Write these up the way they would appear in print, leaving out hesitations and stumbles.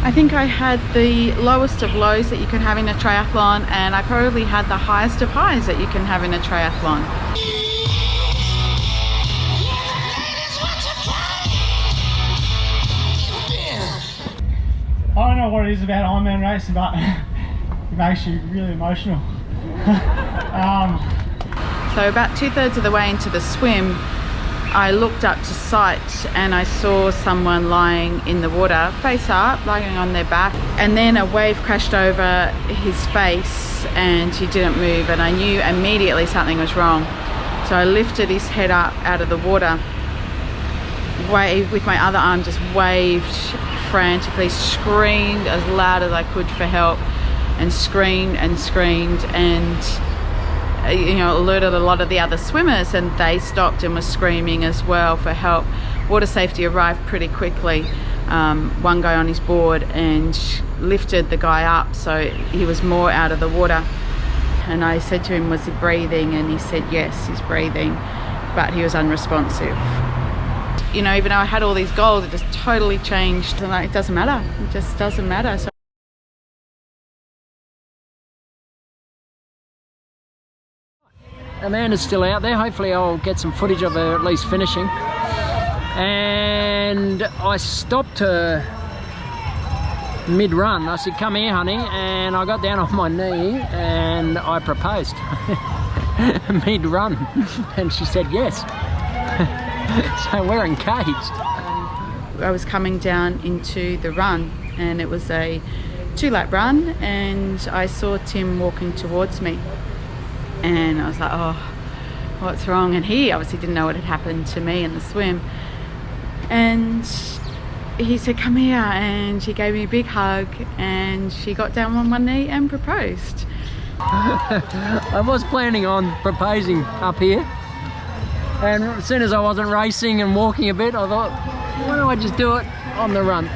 I think I had the lowest of lows that you can have in a triathlon, and I probably had the highest of highs that you can have in a triathlon. I don't know what it is about Ironman racing, but it makes you really emotional. So about 2/3 of the way into the swim, I looked up to sight and I saw someone lying in the water, face up, lying on their back, and then a wave crashed over his face and he didn't move, and I knew immediately something was wrong. So I lifted his head up out of the water, waved with my other arm, just waved frantically, screamed as loud as I could for help, and screamed, and you know, alerted a lot of the other swimmers, and they stopped and were screaming as well for help. Water safety arrived pretty quickly. One guy on his board and lifted the guy up so he was more out of the water, and I said to him, was he breathing? And he said yes, he's breathing, but he was unresponsive. You know, even though I had all these goals, it just totally changed. Like, it doesn't matter, it just doesn't matter. So Amanda's still out there. Hopefully I'll get some footage of her at least finishing. And I stopped her mid-run. I said, come here, honey. And I got down on my knee and I proposed mid-run. And she said yes. So we're engaged. I was coming down into the run, and it was a 2-lap run, and I saw Tim walking towards me. And I was like, oh, what's wrong? And he obviously didn't know what had happened to me in the swim. And he said, come here. And she gave me a big hug, and she got down on one knee and proposed. I was planning on proposing up here. And as soon as I wasn't racing and walking a bit, I thought, why don't I just do it on the run?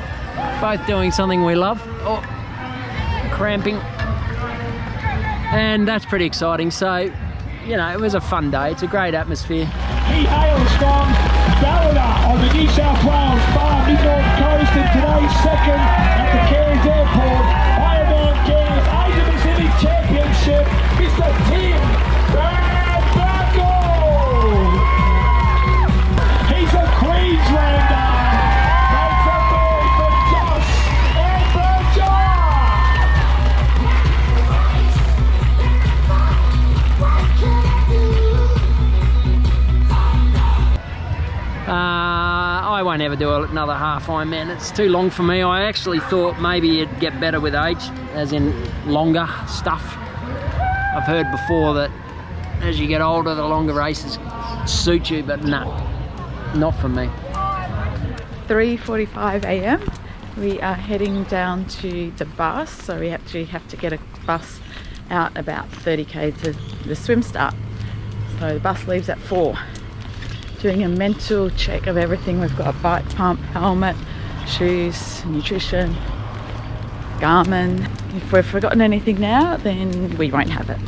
Both doing something we love. Oh, cramping. And that's pretty exciting. So, you know, it was a fun day. It's a great atmosphere. He hails from Ballina on the New South Wales far mid-north coast, and today's second at the Cairns Airport. Ironman Cairns Asia-Pacific Championship, Mr. Tim Bradbury. He's a Queenslander. Makes a ball for Josh and Bradshaw. I won't ever do another half Ironman. It's too long for me. I actually thought maybe it'd get better with age, as in longer stuff. I've heard before that as you get older, the longer races suit you, but nah, not for me. 3:45 a.m. We are heading down to the bus, so we actually have to get a bus out about 30k to the swim start. So the bus leaves at 4. Doing a mental check of everything. We've got a bike pump, helmet, shoes, nutrition, Garmin. If we've forgotten anything now, then we won't have it.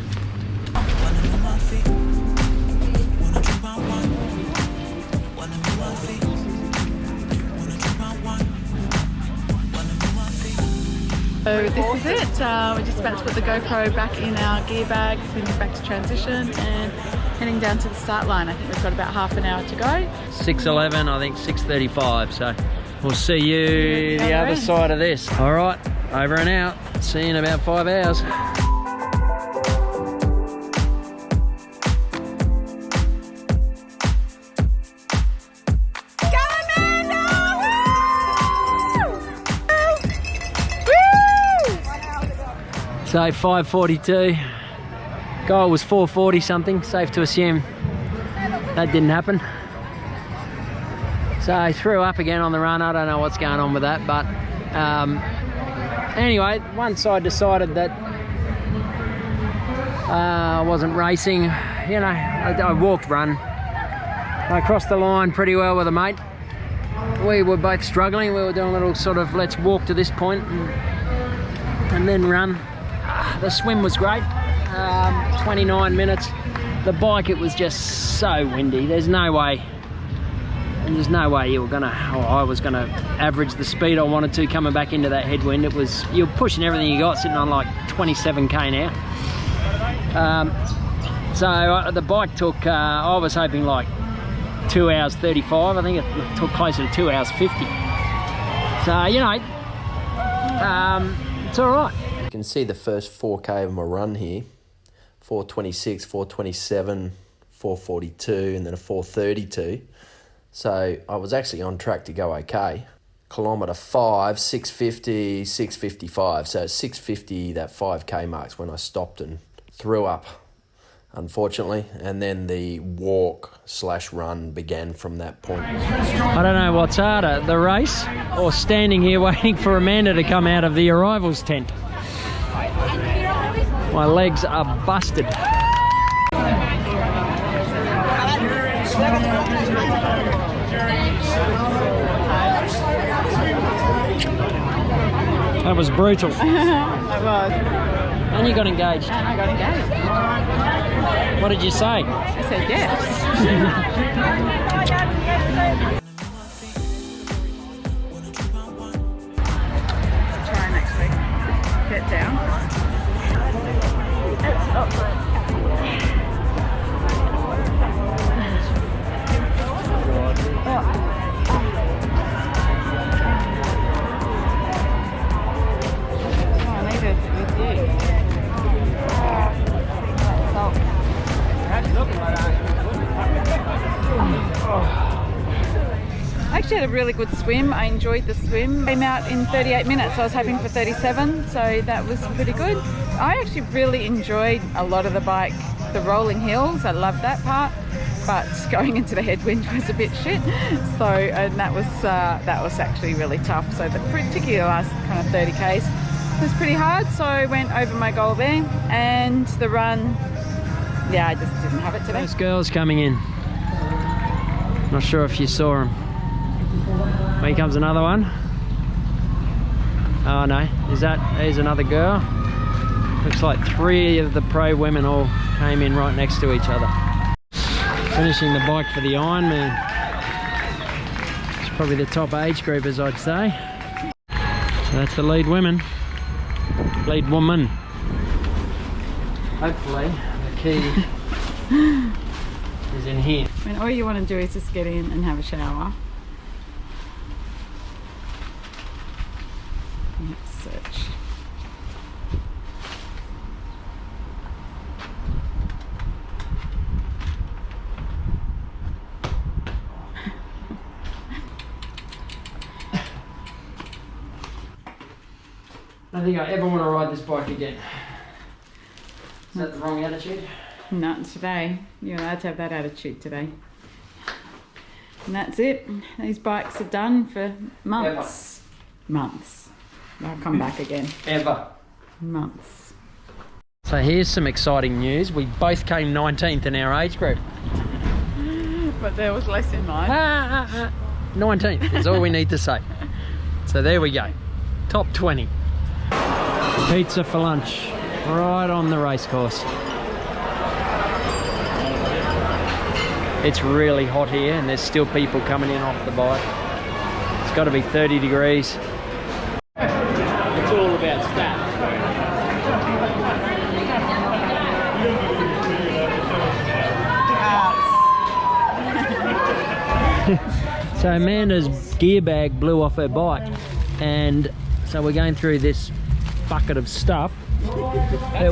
So this is it. We're just about to put the GoPro back in our gear bags and back to transition and heading down to the start line. I think we've got about half an hour to go. 6:11, I think 6:35, so we'll see you the other side of this. All right, over and out. See you in about 5 hours. So 5:42, goal was 4:40 something, safe to assume that didn't happen. So I threw up again on the run. I don't know what's going on with that, but anyway, once I decided that I wasn't racing, you know, I walked run. I crossed the line pretty well with a mate. We were both struggling. We were doing a little sort of let's walk to this point and then run. The swim was great, 29 minutes. The bike, it was just so windy. There's no way there's no way you were gonna, or I was gonna average the speed I wanted to coming back into that headwind. It was, you're pushing everything you got, sitting on like 27k now. So the bike took, I was hoping like 2 hours 35. I think it took closer to 2 hours 50. So, you know, it's all right. You can see the first 4k of my run here. 426, 427, 442, and then a 432. So I was actually on track to go okay. Kilometre 5, 650, 655. So 650, that 5k marks when I stopped and threw up, unfortunately. And then the walk/run began from that point. I don't know what's harder, the race or standing here waiting for Amanda to come out of the arrivals tent. My legs are busted. That was brutal. That was. And you got engaged. And I got engaged. What did you say? I said yes. Try next week. Get down. It's not good. I actually had a really good swim. I enjoyed the swim. Came out in 38 minutes. I was hoping for 37, so that was pretty good. I actually really enjoyed a lot of the bike, the rolling hills. I loved that part, but going into the headwind was a bit shit. So, and that was actually really tough. So the particularly last kind of 30 k's was pretty hard. So I went over my goal there, and the run, yeah, I just didn't have it today. Those girls coming in. Not sure if you saw them. Here comes another one. Oh no, there's another girl. Looks like 3 of the pro women all came in right next to each other. Finishing the bike for the Ironman. It's probably the top age group, as I'd say. So that's the lead woman. Lead woman. Hopefully the key is in here. I mean, all you want to do is just get in and have a shower. Let's search. I don't think I ever want to ride this bike again. Is that the wrong attitude? Not today. You're allowed to have that attitude today. And that's it. These bikes are done for months. Ever. Months. They'll come back again. Ever. Months. So here's some exciting news. We both came 19th in our age group. But there was less in mine. 19th is all we need to say. So there we go. Top 20. Pizza for lunch. Right on the race course. It's really hot here and there's still people coming in off the bike. It's got to be 30 degrees. It's all about stats. So Amanda's gear bag blew off her bike, and so we're going through this bucket of stuff. Her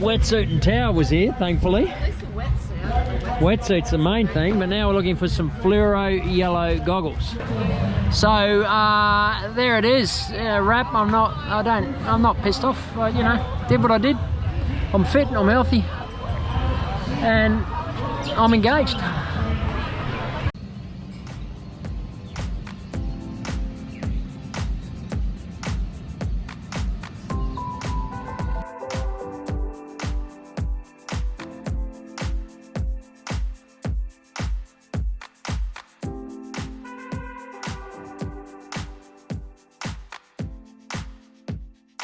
wetsuit and towel was here, thankfully. Wetsuit's the main thing, but now we're looking for some fluoro yellow goggles. So there it is. Wrap. I'm not pissed off. You know, did what I did. I'm fit. I'm healthy, and I'm engaged.